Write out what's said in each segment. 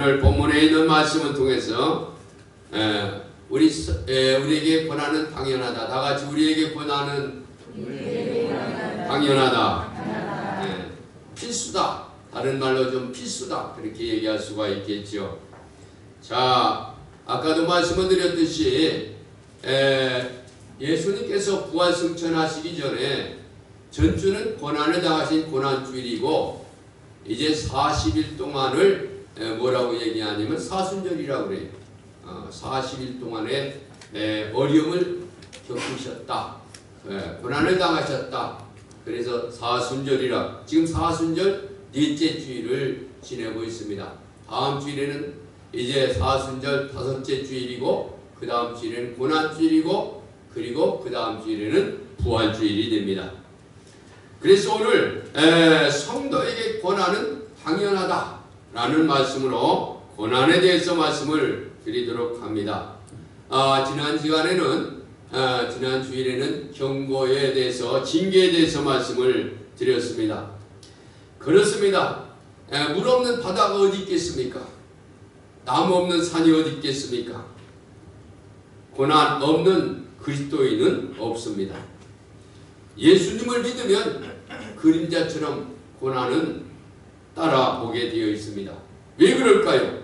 오늘 본문에 있는 말씀을 통해서 우리에게 권한은 당연하다. 다 같이 우리에게 권한은 당연하다. 필수다. 다른 말로 좀 필수다. 그렇게 얘기할 수가 있겠죠. 자, 아까도 말씀을 드렸듯이 예수님께서 부활 승천하시기 전에 전주는 고난을 당하신 고난주일이고 이제 40일 동안을 뭐라고 얘기하냐면 사순절이라고 그래요. 40일 동안의 어려움을 겪으셨다. 고난을 당하셨다. 그래서 사순절이라 지금 사순절 넷째 주일을 지내고 있습니다. 다음 주일에는 이제 사순절 다섯째 주일이고 그 다음 주일에는 고난주일이고 그리고 그 다음 주일에는 부활주일이 됩니다. 그래서 오늘 성도에게 고난은 당연하다 라는 말씀으로 고난에 대해서 말씀을 드리도록 합니다. 지난 시간에는 지난 주일에는 경고에 대해서 징계에 대해서 말씀을 드렸습니다. 그렇습니다. 물 없는 바다가 어디 있겠습니까? 나무 없는 산이 어디 있겠습니까? 고난 없는 그리스도인은 없습니다. 예수님을 믿으면 그림자처럼 고난은 따라오게 되어 있습니다. 왜 그럴까요?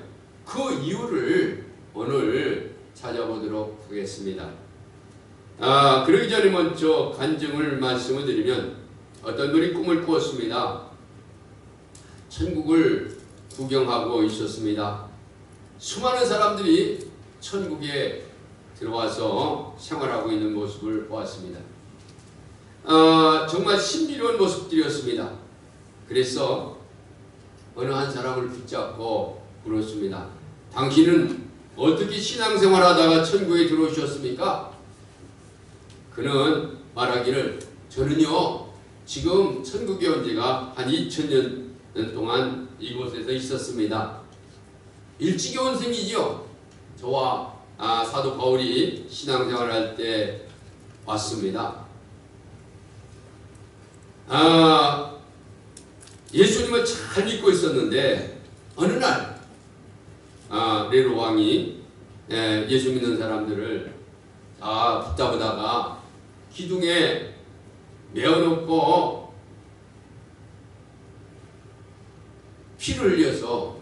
그 이유를 오늘 찾아보도록 하겠습니다. 그러기 전에 먼저 간증을 말씀을 드리면 어떤 분이 꿈을 꾸었습니다. 천국을 구경하고 있었습니다. 수많은 사람들이 천국에 들어와서 생활하고 있는 모습을 보았습니다. 정말 신비로운 모습들이었습니다. 그래서 어느 한 사람을 붙잡고 물었습니다. 당신은 어떻게 신앙생활하다가 천국에 들어오셨습니까? 그는 말하기를 저는요 지금 천국에 온 지가 한 2000년 동안 이곳에서 있었습니다. 일찍이 온 셈이죠. 저와 사도 바울이 신앙생활할 때 왔습니다. 예수님을 잘 믿고 있었는데 어느 날 네로 왕이 예수 믿는 사람들을 다 붙잡으다가 기둥에 메어놓고 피를 흘려서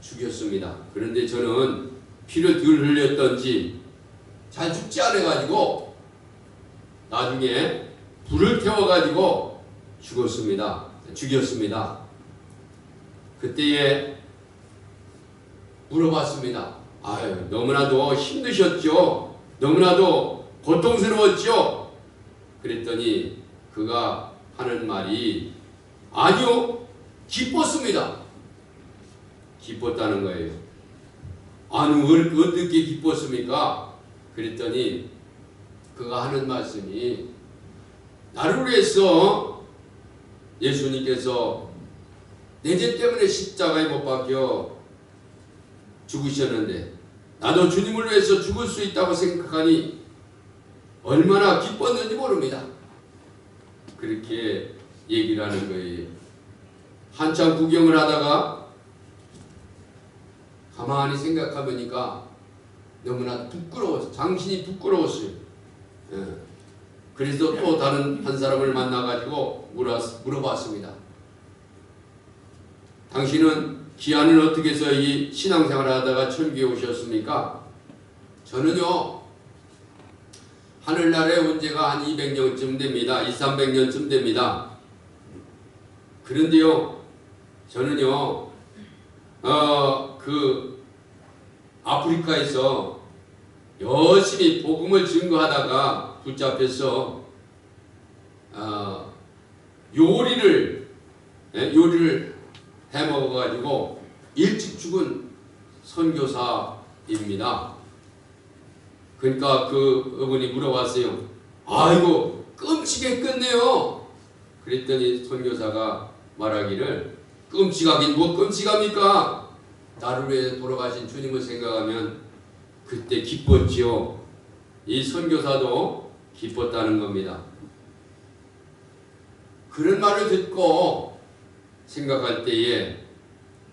죽였습니다. 그런데 저는 피를 덜 흘렸던지 잘 죽지 않아가지고 나중에 불을 태워가지고 죽였습니다. 그때에 물어봤습니다. 너무나도 힘드셨죠? 너무나도 고통스러웠죠? 그랬더니 그가 하는 말이 아니요, 기뻤습니다. 기뻤다는 거예요. 아니, 어떻게 기뻤습니까? 그랬더니 그가 하는 말씀이 나를 위해서 예수님께서 내 죄 때문에 십자가에 못 박혀 죽으셨는데 나도 주님을 위해서 죽을 수 있다고 생각하니 얼마나 기뻤는지 모릅니다. 그렇게 얘기를 하는 거예요. 한참 구경을 하다가 가만히 생각해보니까 너무나 부끄러웠어요. 장신이 부끄러웠어요. 그래서 또 다른 한 사람을 만나가지고 물어봤습니다. 당신은 기한을 어떻게 해서 이 신앙생활을 하다가 천국에 오셨습니까? 저는요 하늘나라에 온 지가 한 200년쯤 됩니다. 200~300년쯤 됩니다. 그런데요 저는요 그 아프리카에서 열심히 복음을 증거하다가 붙잡혀서 요리를 해먹어가지고 일찍 죽은 선교사입니다. 그러니까 그분이 물어봤어요. 아이고 끔찍했겠네요. 그랬더니 선교사가 말하기를 끔찍하긴 뭐 끔찍합니까? 나를 위해 돌아가신 주님을 생각하면 그때 기뻤지요. 이 선교사도 기뻤다는 겁니다. 그런 말을 듣고 생각할 때에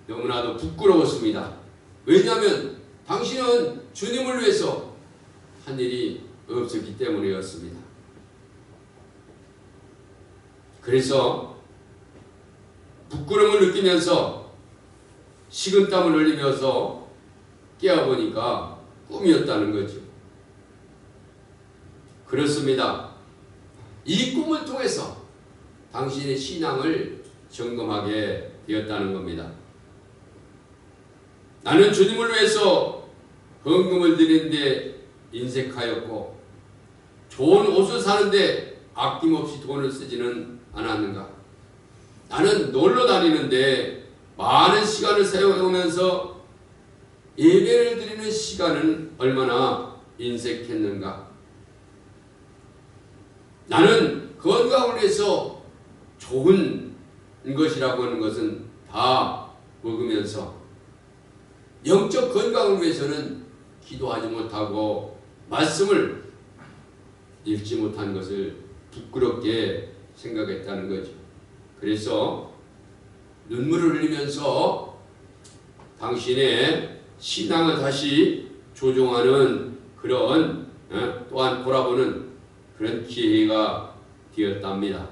너무나도 부끄러웠습니다. 왜냐하면 당신은 주님을 위해서 한 일이 없었기 때문이었습니다. 그래서 부끄러움을 느끼면서 식은땀을 흘리면서 깨어보니까 꿈이었다는 거죠. 그렇습니다. 이 꿈을 통해서 당신의 신앙을 점검하게 되었다는 겁니다. 나는 주님을 위해서 헌금을 드리는데 인색하였고 좋은 옷을 사는데 아낌없이 돈을 쓰지는 않았는가? 나는 놀러 다니는데 많은 시간을 사용하면서 예배를 드리는 시간은 얼마나 인색했는가? 나는 건강을 위해서 좋은 것이라고 하는 것은 다 먹으면서 영적 건강을 위해서는 기도하지 못하고 말씀을 읽지 못한 것을 부끄럽게 생각했다는 거죠. 그래서 눈물을 흘리면서 당신의 신앙을 다시 조종하는 그런 또한 돌아보는 그런 기회가 되었답니다.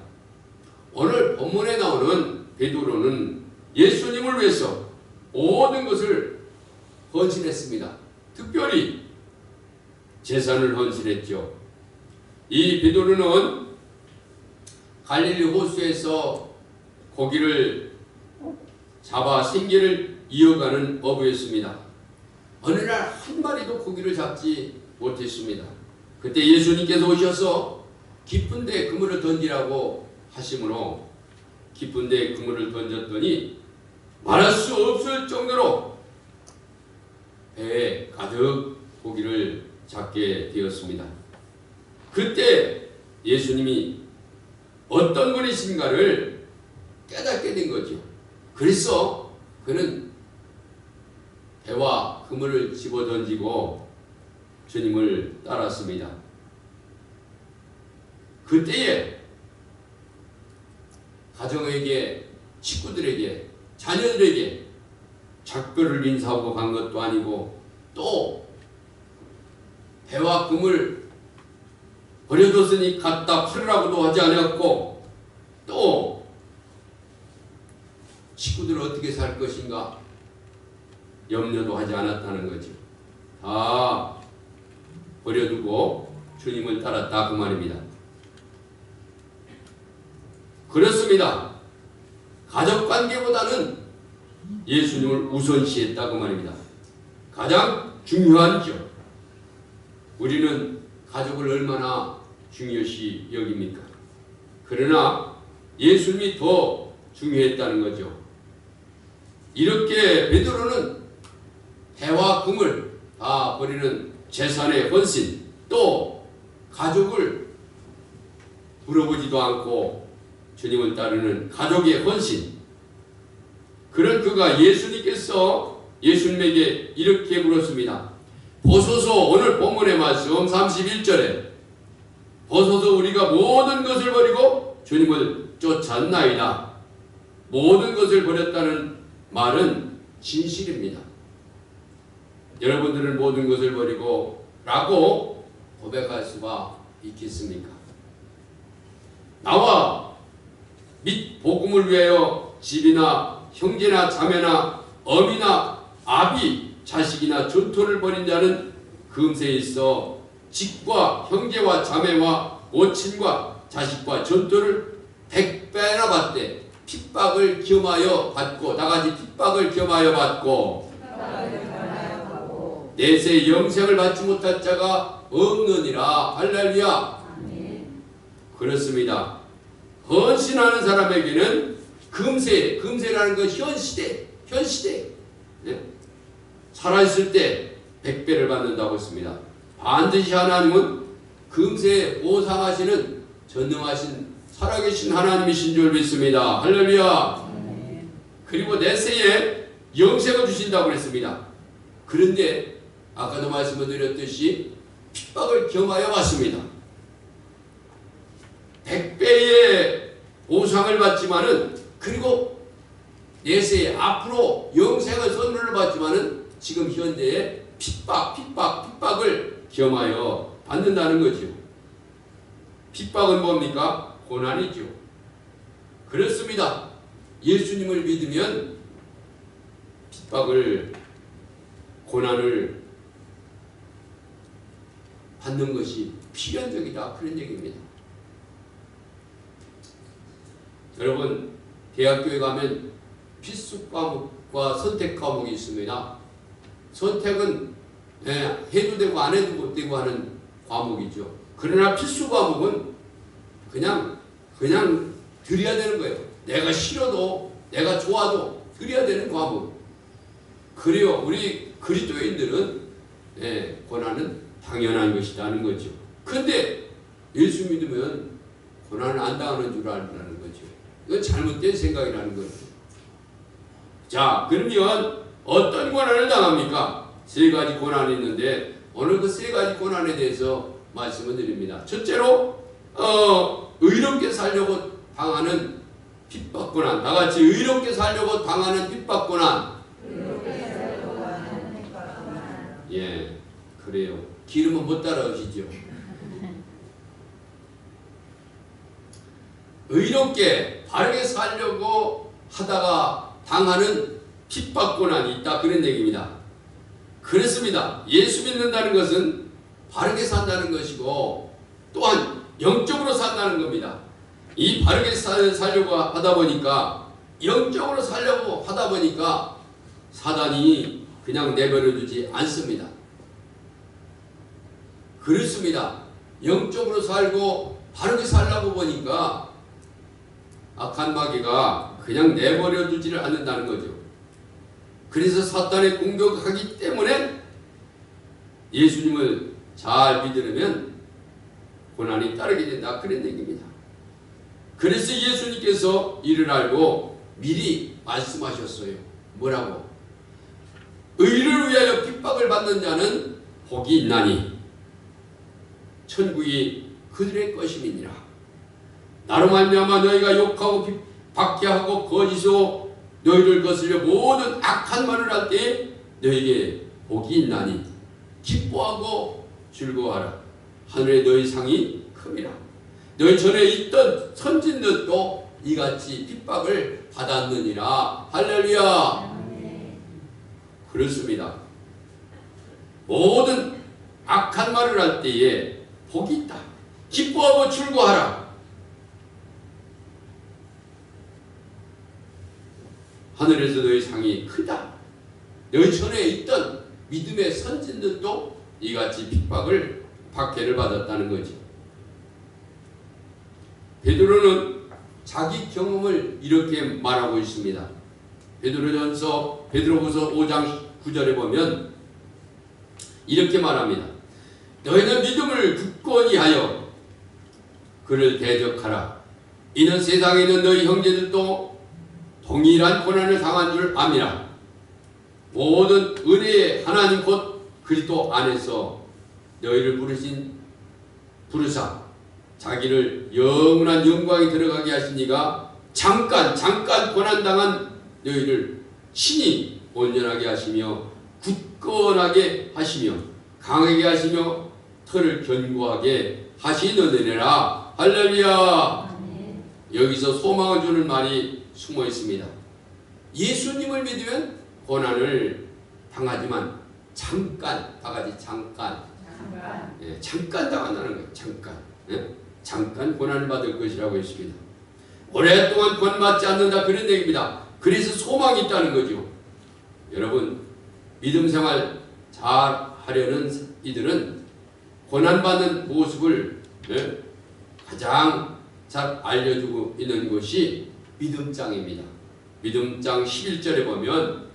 오늘 본문에 나오는 베드로는 예수님을 위해서 모든 것을 헌신했습니다. 특별히 재산을 헌신했죠. 이 베드로는 갈릴리 호수에서 고기를 잡아 생계를 이어가는 어부였습니다. 어느 날 한 마리도 고기를 잡지 못했습니다. 그때 예수님께서 오셔서 깊은 데 그물을 던지라고 하심으로 깊은 데 그물을 던졌더니 말할 수 없을 정도로 배에 가득 고기를 잡게 되었습니다. 그때 예수님이 어떤 분이신가를 깨닫게 된 거죠. 그래서 그는 배와 그물을 집어던지고 주님을 따랐습니다. 그때에 가정에게, 친구들에게, 자녀들에게 작별을 인사하고 간 것도 아니고 또 배와 그물 버려뒀으니 갖다 팔으라고도 하지 않았고 또 친구들은 어떻게 살 것인가 염려도 하지 않았다는 거죠. 다 버려두고 주님을 따랐다 그 말입니다. 그렇습니다. 가족관계보다는 예수님을 우선시했다 그 말입니다. 가장 중요하죠. 우리는 가족을 얼마나 중요시 여깁니까? 그러나 예수님이 더 중요했다는 거죠. 이렇게 베드로는 배와 그물 다 버리는 재산의 헌신, 또 가족을 물어보지도 않고 주님을 따르는 가족의 헌신, 그런 그가 예수님에게 이렇게 물었습니다. 보소서, 오늘 본문의 말씀 31절에 보소서 우리가 모든 것을 버리고 주님을 쫓았나이다. 모든 것을 버렸다는 말은 진실입니다. 여러분들은 모든 것을 버리고 라고 고백할 수가 있겠습니까? 나와 및 복음을 위하여 집이나 형제나 자매나 어미나 아비 자식이나 전토를 벌인 자는 금세에 있어 집과 형제와 자매와 모친과 자식과 전토를 100배나 받되 핍박을 겸하여 받고 다같이 핍박을 겸하여 받고 내세 영생을 받지 못할 자가 없느니라. 할렐루야. 그렇습니다. 헌신하는 사람에게는 금세라는 건 현시대 네? 살아있을 때 100배를 받는다고 했습니다. 반드시 하나님은 금세에 보상하시는 전능하신 살아계신 하나님이신 줄 믿습니다. 할렐루야. 그리고 내세에 영생을 주신다고 했습니다. 그런데 아까도 말씀을 드렸듯이 핍박을 겸하여 받습니다. 100배의 보상을 받지만은, 그리고 내세에 앞으로 영생을 선물을 받지만은 지금 현재의 핍박을 겸하여 받는다는 거죠. 핍박은 뭡니까? 고난이죠. 그렇습니다. 예수님을 믿으면 핍박을, 고난을 받는 것이 필연적이다, 그런 얘기입니다. 여러분, 대학교에 가면 필수 과목과 선택 과목이 있습니다. 선택은 해도 되고 안 해도 되고 하는 과목이죠. 그러나 필수 과목은 그냥 드려야 되는 거예요. 내가 싫어도 내가 좋아도 드려야 되는 과목. 그래요. 우리 그리스도인들은 고난은 당연한 것이라는 거죠. 근데 예수 믿으면 고난을 안 당하는 줄 알라는 거죠. 이건 잘못된 생각이라는 거죠. 자, 그러면 어떤 고난을 당합니까? 세 가지 고난이 있는데 오늘 그 세 가지 고난에 대해서 말씀을 드립니다. 첫째로 의롭게 살려고 당하는 핍박 고난. 다 같이 의롭게 살려고 당하는 핍박 고난. 예, 그래요. 기름은 못 따라오시죠. 의롭게 바르게 살려고 하다가 당하는 핍박 고난이 있다, 그런 얘기입니다. 그렇습니다. 예수 믿는다는 것은 바르게 산다는 것이고 또한 영적으로 산다는 겁니다. 이 바르게 살려고 하다 보니까, 영적으로 살려고 하다 보니까 사단이 그냥 내버려두지 않습니다. 그렇습니다. 영적으로 살고 바르게 살려고 보니까 악한 마귀가 그냥 내버려두지를 않는다는 거죠. 그래서 사탄에 공격하기 때문에 예수님을 잘 믿으려면 고난이 따르게 된다, 그런 얘기입니다. 그래서 예수님께서 이를 알고 미리 말씀하셨어요. 뭐라고? 의를 위하여 핍박을 받는 자는 복이 있나니 천국이 그들의 것임이니라. 나로 말미암아 너희가 욕하고 박해하고 거짓으로 너희를 거스려 모든 악한 말을 할 때 너희에게 복이 있나니 기뻐하고 즐거워하라. 하늘에 너희 상이 큼이라. 너희 전에 있던 선진들도 이같이 핍박을 받았느니라. 할렐루야. 그렇습니다. 모든 악한 말을 할 때에 복이 있다. 기뻐하고 즐거워하라. 하늘에서 너희 상이 크다. 너희 전에 있던 믿음의 선진들도 이같이 핍박을, 박해를 받았다는 거죠. 베드로는 자기 경험을 이렇게 말하고 있습니다. 베드로후서 5장 9절에 보면 이렇게 말합니다. 너희는 믿음을 굳건히 하여 그를 대적하라. 이는 세상에 있는 너희 형제들도 동일한 고난을 당한 줄 압니다. 모든 은혜의 하나님 곧 그리스도 안에서 너희를 부르사 자기를 영원한 영광에 들어가게 하시니가 잠깐 고난당한 너희를 친히 온전하게 하시며 굳건하게 하시며 강하게 하시며 털을 견고하게 하시느니라. 할렐루야. 여기서 소망을 주는 말이 숨어 있습니다. 예수님을 믿으면 고난을 당하지만 잠깐, 다 같이 잠깐 당한다는 거예요. 잠깐 고난을 받을 것이라고 했습니다. 오랫동안 권받지 않는다, 그런 얘기입니다. 그래서 소망이 있다는 거죠. 여러분, 믿음 생활 잘 하려는 이들은 고난받는 모습을 가장 잘 알려주고 있는 것이 믿음장입니다. 믿음장 11절에 보면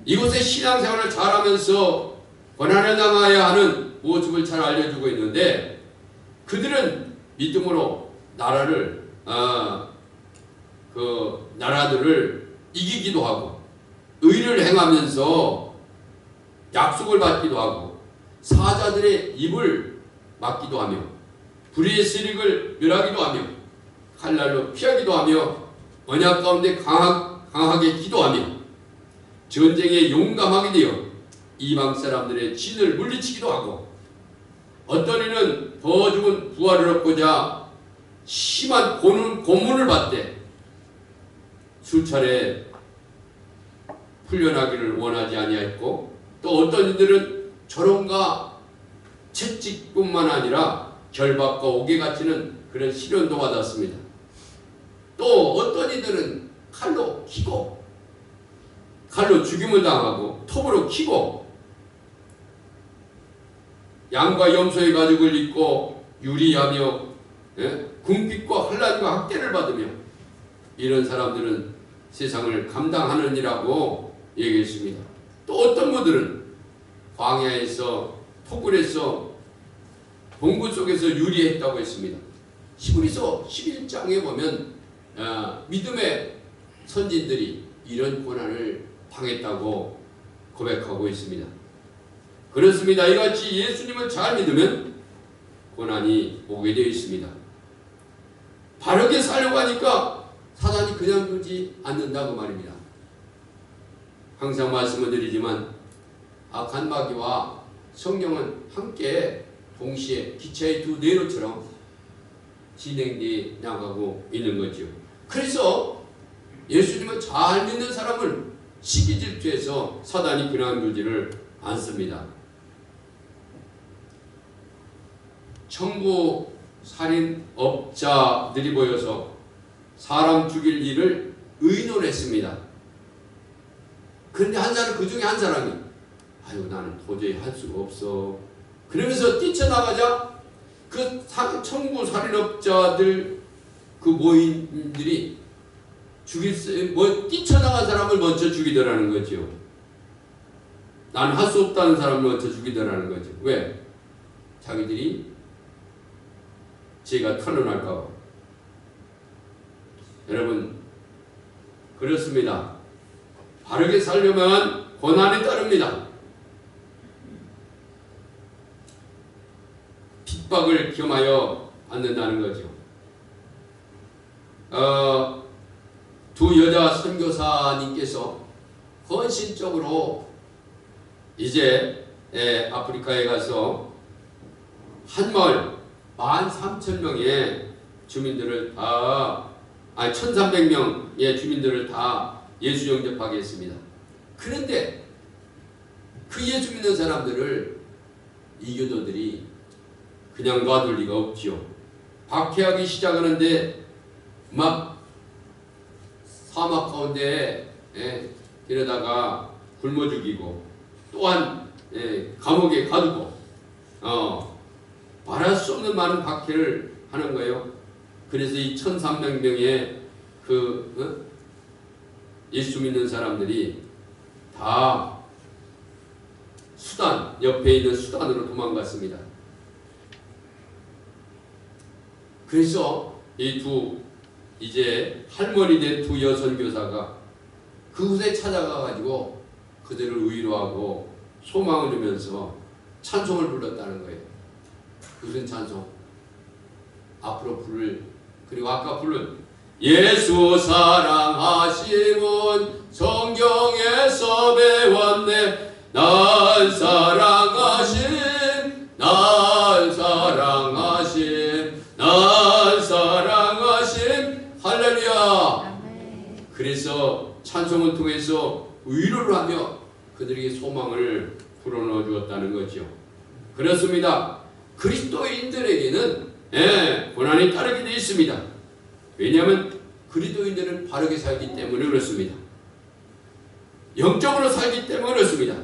이곳에 신앙생활을 잘하면서 고난을 당해야 하는 모습을 잘 알려주고 있는데, 그들은 믿음으로 나라들을 이기기도 하고 의를 행하면서 약속을 받기도 하고 사자들의 입을 막기도 하며 불의의 세력을 멸하기도 하며 칼날로 피하기도 하며 언약 가운데 강하게 기도하며 전쟁에 용감하게 되어 이방 사람들의 진을 물리치기도 하고, 어떤 이는 더 좋은 부활을 얻고자 심한 고문을 받되 수차례 풀려나기를 원하지 아니하였고, 또 어떤 이들은 조롱과 채찍뿐만 아니라 결박과 옥에 갇히는 그런 시련도 받았습니다. 또 어떤 이들은 칼로 키고, 칼로 죽임을 당하고, 톱으로 키고, 양과 염소의 가죽을 입고 유리하며 궁핍과 환난과 학대를 받으며, 이런 사람들은 세상을 감당하느니라고 얘기했습니다. 또 어떤 분들은 광야에서 토굴에서 동굴 속에서 유리했다고 했습니다. 히브리서 11장에 보면 믿음의 선진들이 이런 고난을 당했다고 고백하고 있습니다. 그렇습니다. 이같이 예수님을 잘 믿으면 고난이 오게 되어 있습니다. 바르게 살려고 하니까 사단이 그냥 두지 않는다고 말입니다. 항상 말씀을 드리지만 악한 마귀와 성령은 함께 동시에 기차의 두 내로처럼 진행되어 나가고 있는 거죠. 그래서 예수님을 잘 믿는 사람을 시기 질투해서 사단이 그만두지를 않습니다. 청부 살인업자들이 모여서 사람 죽일 일을 의논했습니다. 그런데 그 중에 한 사람이 아유 나는 도저히 할 수가 없어. 그러면서 뛰쳐나가자 그 청부 살인업자들 그 모임들이 뛰쳐나간 사람을 먼저 죽이더라는 거죠. 나는 할 수 없다는 사람을 먼저 죽이더라는 거죠. 왜? 자기들이 죄가 털어날까 봐. 여러분 그렇습니다. 바르게 살려면 고난이 따릅니다. 핍박을 겸하여 받는다는 거죠. 두 여자 선교사님께서 헌신적으로 이제 아프리카에 가서 한 마을 13,000명의 주민들을 다 1,300명의 주민들을 다 예수 영접하게 했습니다. 그런데 그 예수 믿는 사람들을 이교도들이 그냥 놔둘 리가 없지요. 박해하기 시작하는데 막 사막 가운데 데려다가 굶어 죽이고 또한 감옥에 가두고 말할 수 없는 많은 박해를 하는 거예요. 그래서 이 1,300명의 예수 믿는 사람들이 다 수단, 옆에 있는 수단으로 도망갔습니다. 그래서 이제 할머니 된 두 여선교사가 그곳에 찾아가가지고 그들을 위로하고 소망을 주면서 찬송을 불렀다는 거예요. 무슨 찬송? 앞으로 그리고 아까 부른 예수 사랑하심은 성경에서 배웠네. 날 사랑하심, 날 사랑하심, 날 사랑하심. 할렐루야. 그래서 찬송을 통해서 위로를 하며 그들에게 소망을 불어넣어 주었다는 거죠. 그렇습니다. 그리스도인들에게는 고난이 따르게 되어 있습니다. 왜냐하면 그리스도인들은 바르게 살기 때문에 그렇습니다. 영적으로 살기 때문에 그렇습니다.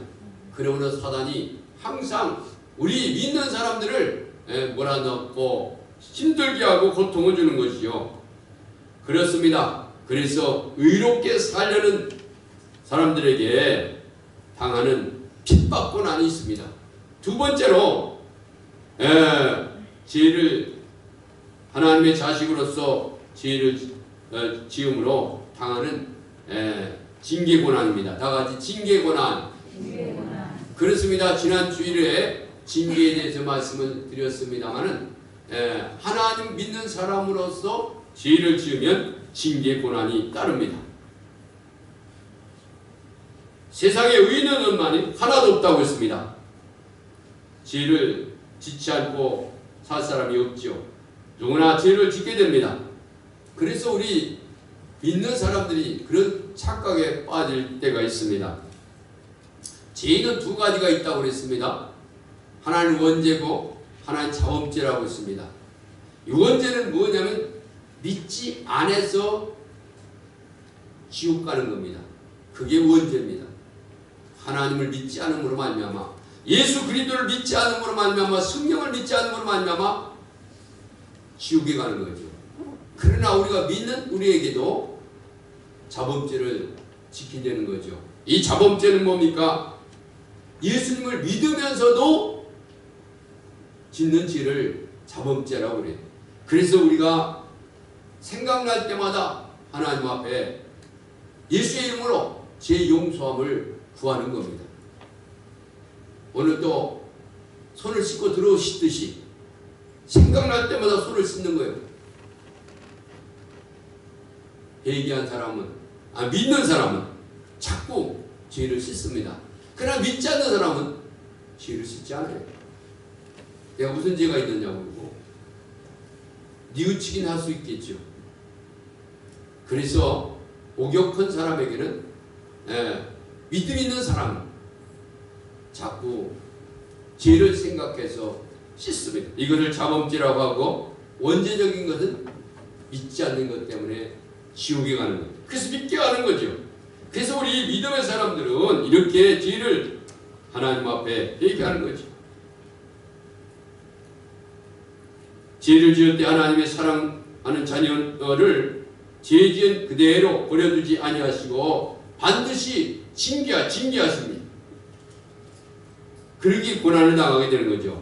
그러므로 사단이 항상 우리 믿는 사람들을 몰아넣고 힘들게 하고 고통을 주는 것이요. 그렇습니다. 그래서 의롭게 살려는 사람들에게 당하는 핍박 고난이 있습니다. 두 번째로 죄를 하나님의 자식으로서 죄를 지음으로 당하는 징계 고난입니다. 다 같이 징계 고난. 그렇습니다. 지난 주일에 징계에 대해서 말씀을 드렸습니다만은 하나님 믿는 사람으로서 죄를 지으면 징계 고난이 따릅니다. 세상에 의인은 없나니 하나도 없다고 했습니다. 죄를 짓지 않고 살 사람이 없죠. 누구나 죄를 짓게 됩니다. 그래서 우리 믿는 사람들이 그런 착각에 빠질 때가 있습니다. 죄는 두 가지가 있다고 그랬습니다. 하나는 원죄고 하나는 자범죄라고 했습니다. 이 원죄는 뭐냐면 믿지 않아서 지옥 가는 겁니다. 그게 원죄입니다. 하나님을 믿지 않음으로 말미암아, 예수 그리스도를 믿지 않음으로 말미암아, 성령을 믿지 않음으로 말미암아 지옥에 가는 거죠. 그러나 우리가 믿는 우리에게도 자범죄를 지키게 되는 거죠. 이 자범죄는 뭡니까? 예수님을 믿으면서도 짓는 죄를 자범죄라고 그래요. 그래서 우리가 생각날 때마다 하나님 앞에 예수의 이름으로 죄 용서함을 구하는 겁니다. 오늘도 손을 씻고 들어오시듯이 생각날 때마다 손을 씻는 거예요. 회개한 사람은, 믿는 사람은 자꾸 죄를 씻습니다. 그러나 믿지 않는 사람은 죄를 씻지 않아요. 내가 무슨 죄가 있느냐고 그러고 뉘우치긴 할 수 있겠죠. 그래서 오격한 사람에게는 믿음 있는 사람은 자꾸 죄를 생각해서 씻습니다. 이것을 자범죄라고 하고, 원죄적인 것은 믿지 않는 것 때문에 지옥에 가는 거죠. 그래서 믿게 하는 거죠. 그래서 우리 믿음의 사람들은 이렇게 죄를 하나님 앞에 회개하는 거죠. 죄를 지을 때 하나님의 사랑하는 자녀를 죄 지은 그대로 버려두지 아니하시고 반드시 징계하십니다. 그러기 고난을 당하게 되는 거죠.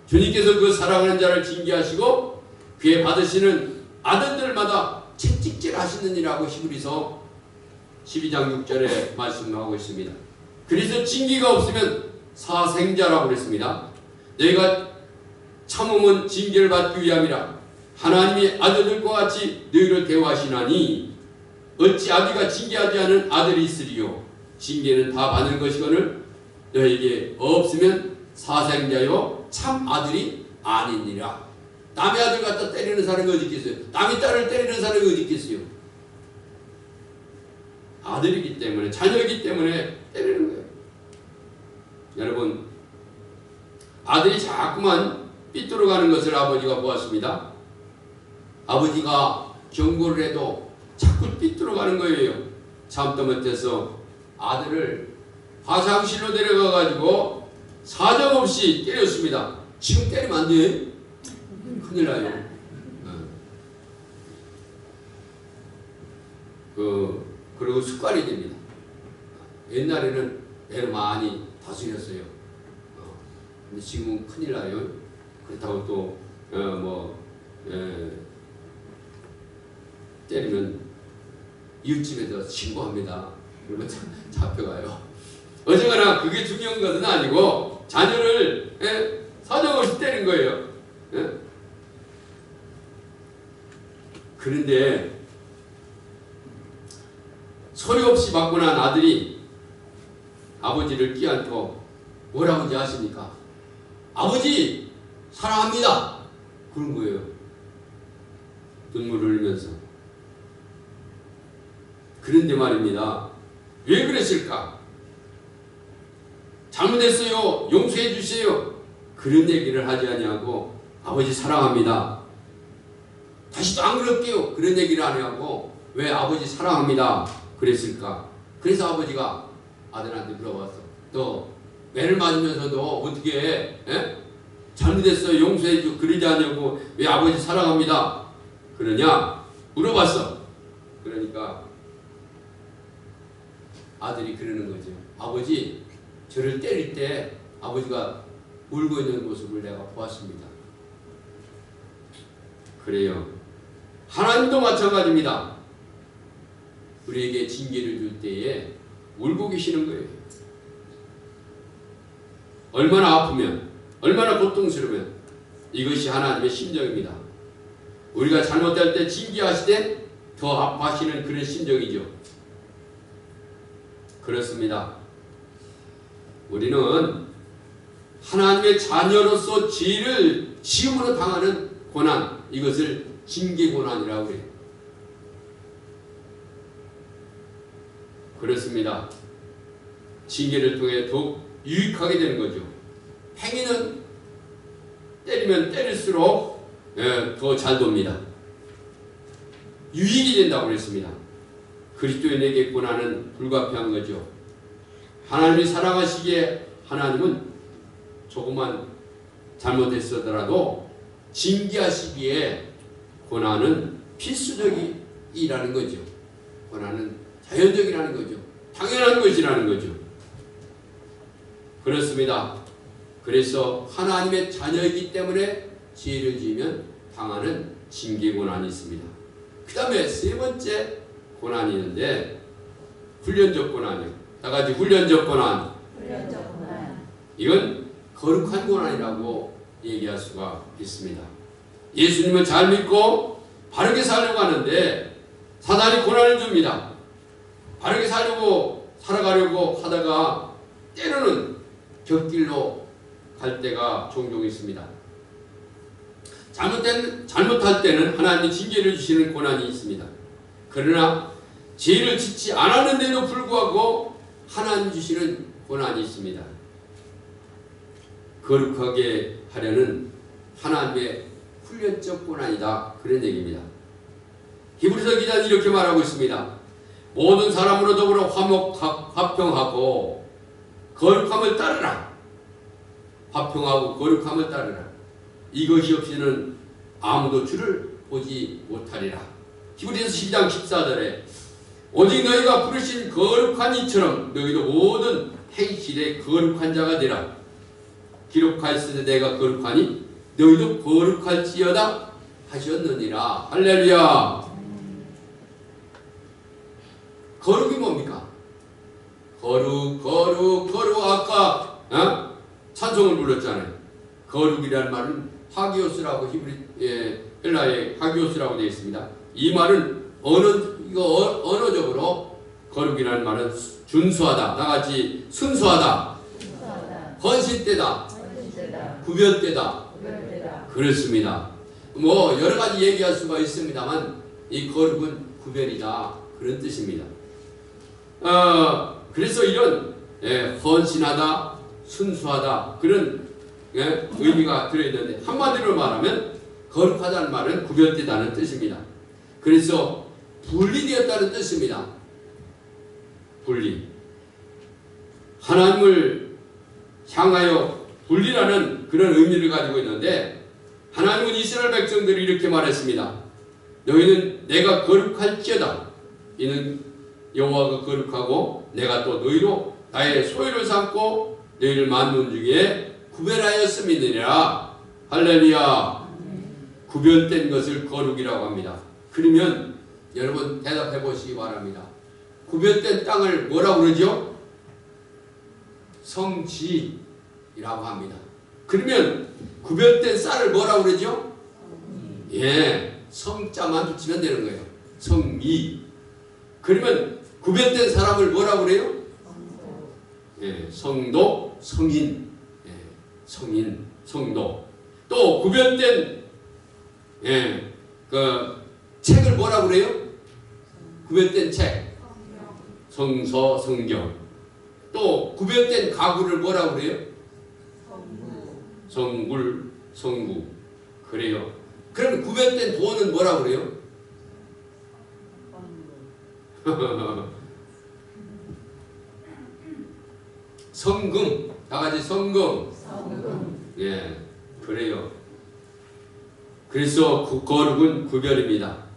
주님께서 그 사랑하는 자를 징계하시고 그에 받으시는 아들들마다 채찍질 하시느니라고 히브리서 12장 6절에 말씀하고 있습니다. 그래서 징계가 없으면 사생자라고 그랬습니다. 너희가 참음은 징계를 받기 위함이라. 하나님이 아들들과 같이 너희를 대우하시나니 어찌 아비가 징계하지 않은 아들이 있으리요. 징계는 다 받는 것이거늘 너에게 없으면 사생자요 참 아들이 아니니라. 남의 아들 갖다 때리는 사람이 어디 있겠어요? 남의 딸을 때리는 사람이 어디 있겠어요? 아들이기 때문에, 자녀이기 때문에 때리는 거예요. 여러분, 아들이 자꾸만 삐뚤어가는 것을 아버지가 보았습니다. 아버지가 경고를 해도 자꾸 삐뚤어가는 거예요. 참다 못해서 아들을 화장실로 데려가가지고 사정없이 때렸습니다. 지금 때리면 안 돼. 큰일 나요. 그리고 습관이 됩니다. 옛날에는 애를 많이 다스렸어요. 근데 지금은 큰일 나요. 그렇다고 또 때리면 이웃집에서 신고합니다. 그러면 잡혀가요. 어쨌거나 그게 중요한 것은 아니고 자녀를 사정없이 때린 거예요. 그런데 소리 없이 맞고 난 아들이 아버지를 끼안고 뭐라고 하는지 아십니까? 아버지 사랑합니다. 그런 거예요. 눈물을 흘리면서. 그런데 말입니다. 왜 그랬을까? 잘못했어요. 용서해 주세요. 그런 얘기를 하지 아니하고 아버지 사랑합니다. 다시 또 안 그럴게요. 그런 얘기를 안 하고 왜 아버지 사랑합니다 그랬을까? 그래서 아버지가 아들한테 물어봤어. 너 매를 맞으면서도 어떻게 잘못했어요. 용서해 주 그러지 않냐고 왜 아버지 사랑합니다 그러냐 물어봤어. 그러니까 아들이 그러는 거죠. 아버지 저를 때릴 때 아버지가 울고 있는 모습을 내가 보았습니다. 그래요. 하나님도 마찬가지입니다. 우리에게 징계를 줄 때에 울고 계시는 거예요. 얼마나 아프면, 얼마나 고통스러우면 이것이 하나님의 심정입니다. 우리가 잘못할 때 징계하시되 더 아파하시는 그런 심정이죠. 그렇습니다. 우리는 하나님의 자녀로서 죄를 지음으로 당하는 고난, 이것을 징계고난이라고 해요. 그렇습니다. 징계를 통해 더욱 유익하게 되는 거죠. 행위는 때리면 때릴수록 더 잘 돕니다. 유익이 된다고 그랬습니다. 그리스도인에게 고난은 불가피한 거죠. 하나님이 사랑하시기에 하나님은 조금만 잘못했더라도 징계하시기에 고난은 필수적이라는 거죠. 고난은 자연적이라는 거죠. 당연한 것이라는 거죠. 그렇습니다. 그래서 하나님의 자녀이기 때문에 죄를 지으면 당하는 징계 고난이 있습니다. 그 다음에 세 번째 고난이 있는데 훈련적 고난이요. 다 같이 훈련적 고난. 이건 거룩한 고난이라고 얘기할 수가 있습니다. 예수님을 잘 믿고 바르게 살려고 하는데 사단이 고난을 줍니다. 바르게 살아가려고 하다가 때로는 곁길로 갈 때가 종종 있습니다. 잘못할 때는 하나님이 징계를 주시는 고난이 있습니다. 그러나 죄를 짓지 않았는데도 불구하고 하나님 주시는 고난이 있습니다. 거룩하게 하려는 하나님의 훈련적 고난이다, 그런 얘기입니다. 히브리서 기자는 이렇게 말하고 있습니다. 모든 사람으로 더불어 화평하고 거룩함을 따르라. 화평하고 거룩함을 따르라. 이것이 없이는 아무도 주를 보지 못하리라. 히브리서 12장 14절에 오직 너희가 부르신 거룩한 이처럼 너희도 모든 행실에 거룩한 자가 되라. 기록하였으되 내가 거룩하니 너희도 거룩할지어다 하셨느니라. 할렐루야. 거룩이 뭡니까? 거룩 아까 찬송을 불렀잖아요. 거룩이라는 말은 하기오스라고 헬라의 하기오스라고 되어 있습니다. 이 말은 언어적으로 거룩이라는 말은 준수하다, 다같이 순수하다, 헌신되다, 구별되다. 그렇습니다. 뭐 여러가지 얘기할 수가 있습니다만 이 거룩은 구별이다, 그런 뜻입니다. 그래서 이런 헌신하다, 순수하다, 그런 의미가 들어있는데 한마디로 말하면 거룩하다는 말은 구별되다는 뜻입니다. 그래서 분리되었다는 뜻입니다. 분리. 하나님을 향하여 분리라는 그런 의미를 가지고 있는데 하나님은 이스라엘 백성들이 이렇게 말했습니다. 너희는 내가 거룩할지어다. 이는 여호와가 거룩하고 내가 또 너희로 나의 소유를 삼고 너희를 만든 중에 구별하였음이니라. 할렐루야. 구별된 것을 거룩이라고 합니다. 그러면 여러분 대답해 보시기 바랍니다. 구별된 땅을 뭐라고 그러죠? 성지라고 합니다. 그러면 구별된 쌀을 뭐라고 그러죠? 성자만 붙이면 되는 거예요. 성미. 그러면 구별된 사람을 뭐라고 그래요? 성도, 성인. 성인, 성도. 또 구별된 그 책을 뭐라고 그래요? 구별된 책. 성서, 성경. 또 구별된 가구를 뭐라고 그래요? 성굴, 성구. 그래요. 그럼 구별된 돈은 뭐라고 그래요? 성금. 다같이 성금. 그래요. 그래서 거룩은 구별입니다.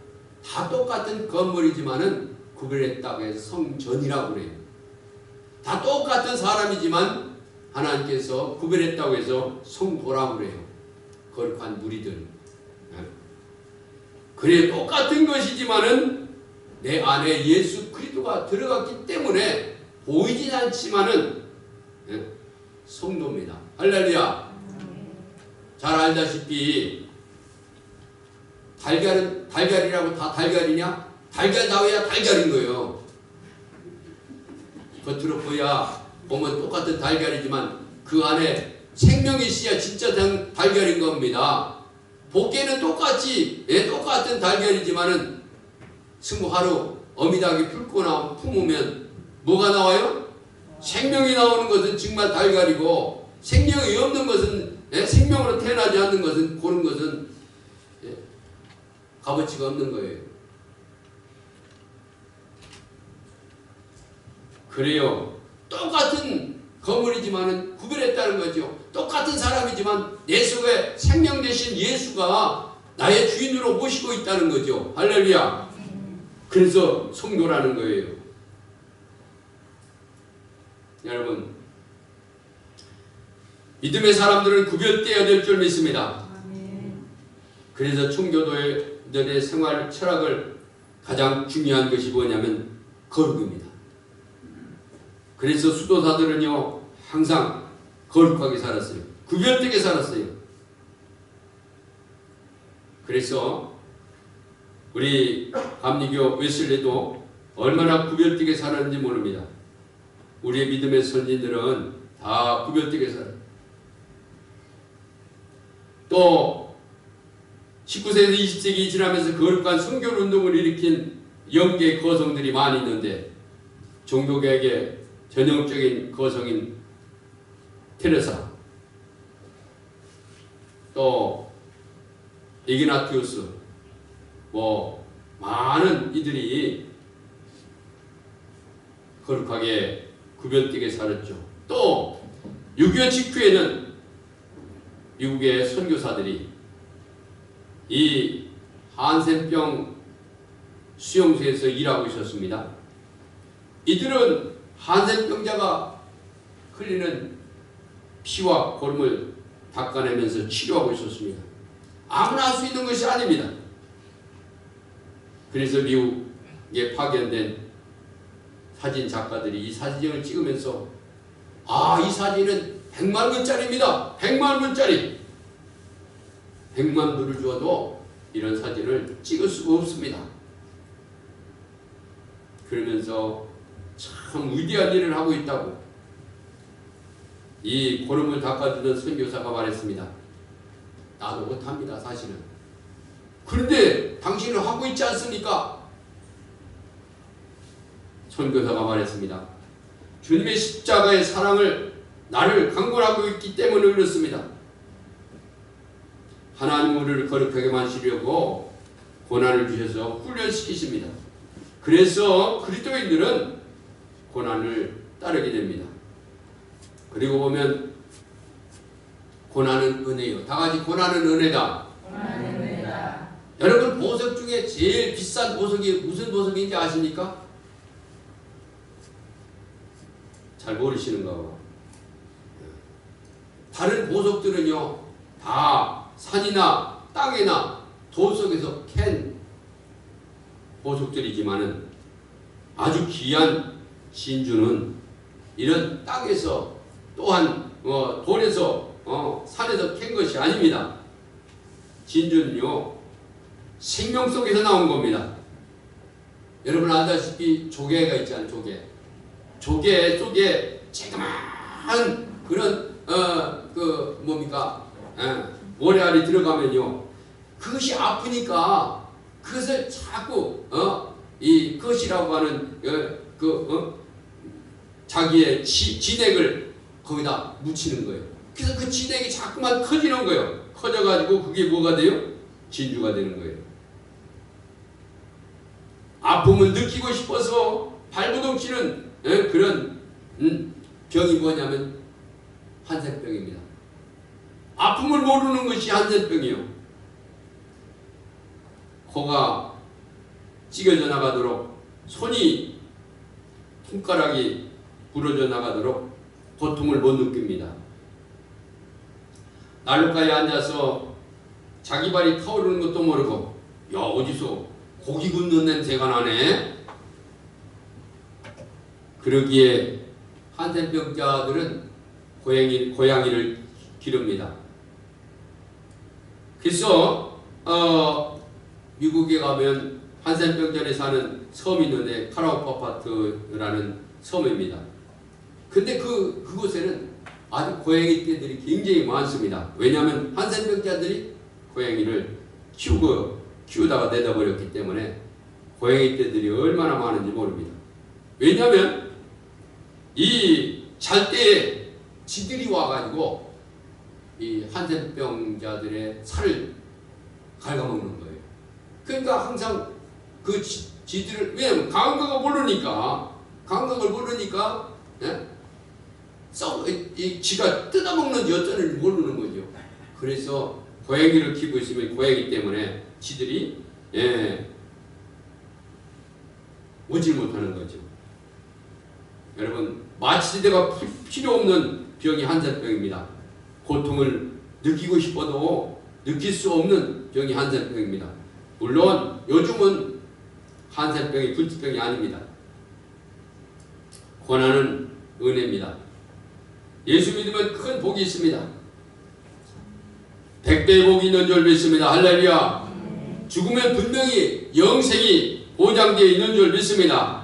다 똑같은 건물이지만은 구별했다고 해서 성전이라고 그래요. 다 똑같은 사람이지만 하나님께서 구별했다고 해서 성도라고 그래요. 거룩한 무리들. 그래 똑같은 것이지만은 내 안에 예수 그리스도가 들어갔기 때문에 보이진 않지만은 성도입니다. 할렐루야. 잘 알다시피 달걀이라고 다 달걀이냐? 달걀 나와야 달걀인 거예요. 겉으로 보면 똑같은 달걀이지만 그 안에 생명이 있어야 진짜 달걀인 겁니다. 보기에는 똑같은 달걀이지만은 20하루 어미닭이 품고 품으면 뭐가 나와요? 생명이 나오는 것은 정말 달걀이고, 생명이 없는 것은, 생명으로 태어나지 않는 것은, 그런 것은 값어치가 없는 거예요. 그래요. 똑같은 건물이지만은 구별했다는 거죠. 똑같은 사람이지만 내 속에 생명 되신 예수가 나의 주인으로 모시고 있다는 거죠. 할렐루야. 그래서 성도라는 거예요. 여러분, 믿음의 사람들은 구별되어야 될 줄 믿습니다. 그래서 청교도들의 생활 철학을 가장 중요한 것이 뭐냐면 거룩입니다. 그래서 수도사들은요 항상 거룩하게 살았어요. 구별되게 살았어요. 그래서 우리 감리교 웨슬리도 얼마나 구별되게 살았는지 모릅니다. 우리의 믿음의 선진들은 다 구별되게 살아요. 또 19세기에서 20세기 지나면서 거룩한 성결 운동을 일으킨 영계 거성들이 많이 있는데, 종교개혁의 전형적인 거성인 테레사, 또 이그나티우스, 많은 이들이 거룩하게 구별되게 살았죠. 또 6.25 직후에는 미국의 선교사들이 이 한센병 수용소에서 일하고 있었습니다. 이들은 한센병자가 흘리는 피와 고름을 닦아내면서 치료하고 있었습니다. 아무나 할 수 있는 것이 아닙니다. 그래서 미국에 파견된 사진 작가들이 이 사진을 찍으면서 이 사진은 100만 원짜리입니다. 100만 원짜리. 100만 불을 주어도 이런 사진을 찍을 수가 없습니다. 그러면서 참 위대한 일을 하고 있다고 이 고름을 닦아주던 선교사가 말했습니다. 나도 못합니다, 사실은. 그런데 당신은 하고 있지 않습니까? 선교사가 말했습니다. 주님의 십자가의 사랑을 나를 강권하고 있기 때문에 그렇습니다. 하나님 우리를 거룩하게 만드시려고 고난을 주셔서 훈련시키십니다. 그래서 그리스도인들은 고난을 따르게 됩니다. 그리고 보면 고난은 은혜요. 다 같이 고난은 은혜다. 고난은 은혜다. 여러분, 보석 중에 제일 비싼 보석이 무슨 보석인지 아십니까? 잘 모르시는가 봐. 다른 보석들은요 다 산이나 땅이나 돌 속에서 캔 보석들이지만은 아주 귀한 진주는 이런 땅에서 또한 돌에서 산에서 캔 것이 아닙니다. 진주는요 생명 속에서 나온 겁니다. 여러분 알다시피 조개가 있잖아요. 조개 속에 조그만 그런 모래알이 들어가면요 그것이 아프니까 그것을 자꾸 이 것이라고 하는 자기의 진액을 거기다 묻히는 거예요. 그래서 그 진액이 자꾸만 커지는 거예요. 커져가지고 그게 뭐가 돼요? 진주가 되는 거예요. 아픔을 느끼고 싶어서 발버둥치는 그런 병이 뭐냐면 한센병입니다. 아픔을 모르는 것이 한센병이요. 코가 찢어져 나가도록, 손이 손가락이 부러져 나가도록 고통을 못 느낍니다. 난로가에 앉아서 자기 발이 타오르는 것도 모르고, 야 어디서 고기 굽는 냄새가 나네. 그러기에 한센병자들은 고양이를 기릅니다. 그래서 미국에 가면 한센병자에 사는 섬이 있는데 카라우파파트라는 섬입니다. 근데 그곳에는 아주 고양이 떼들이 굉장히 많습니다. 왜냐하면 한센병자들이 고양이를 키우다가 내다버렸기 때문에 고양이 떼들이 얼마나 많은지 모릅니다. 왜냐하면 이 잘 때에 지들이 와가지고 이 한센병자들의 살을 갉아먹는 거예요. 그러니까 항상 그 지들을, 왜냐하면 감각을 모르니까 예? 지가 뜯어먹는지 어쩌는지 모르는 거죠. 그래서 고양이를 키우고 있으면 고양이 때문에 지들이 오질 못하는 거죠. 여러분, 마취제가 필요 없는 병이 한센병입니다. 고통을 느끼고 싶어도 느낄 수 없는 병이 한센병입니다. 물론 요즘은 한센병이 불치병이 아닙니다. 고난은 은혜입니다. 예수 믿으면 큰 복이 있습니다. 100배의 복이 있는 줄 믿습니다. 할렐루야. 죽으면 분명히 영생이 보장되어 있는 줄 믿습니다.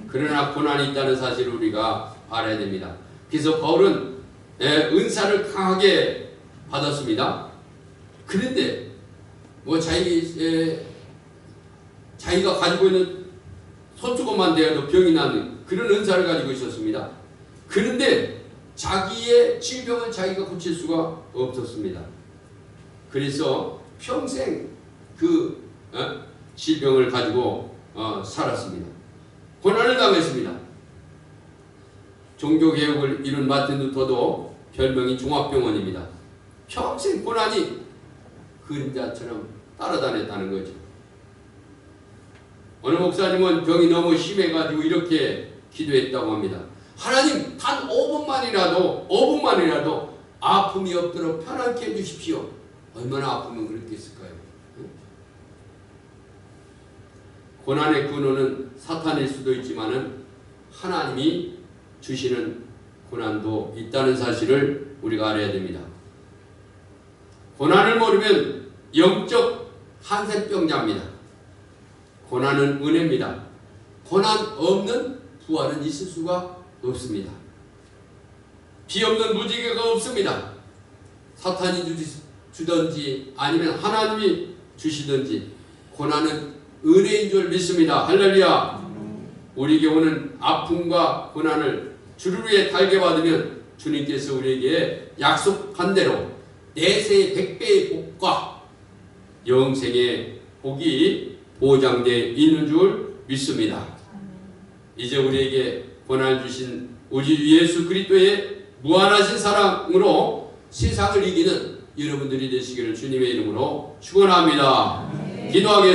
그러나 고난이 있다는 사실을 우리가 알아야 됩니다. 그래서 바울은 은사를 강하게 받았습니다. 그런데 뭐 자기가 가지고 있는 손수건만 대어도 병이 나는 그런 은사를 가지고 있었습니다. 그런데 자기의 질병을 자기가 고칠 수가 없었습니다. 그래서 평생 그 질병을 가지고 살았습니다. 고난을 당했습니다. 종교개혁을 이룬 마틴 루터도 별명이 종합병원입니다. 평생 고난이 그림자처럼 따라다녔다는 거죠. 어느 목사님은 병이 너무 심해가지고 이렇게 기도했다고 합니다. 하나님, 단 5분만이라도 아픔이 없도록 편안케 해주십시오. 얼마나 아프면 그랬겠을까요? 고난의 근원은 사탄일 수도 있지만은 하나님이 주시는 고난도 있다는 사실을 우리가 알아야 됩니다. 고난을 모르면 영적 한센병자입니다. 고난은 은혜입니다. 고난 없는 부활은 있을 수가 없습니다. 비 없는 무지개가 없습니다. 사탄이 주든지 아니면 하나님이 주시든지 고난은 은혜인 줄 믿습니다. 할렐루야. 우리에게 오는 아픔과 고난을 주를 위해 달게 받으면 주님께서 우리에게 약속한 대로 내세의 100배의 복과 영생의 복이 보장되어 있는 줄 믿습니다. 이제 우리에게 고난 주신 우리 예수 그리스도의 무한하신 사랑으로 세상을 이기는 여러분들이 되시기를 주님의 이름으로 축원합니다. 기도하겠습니다.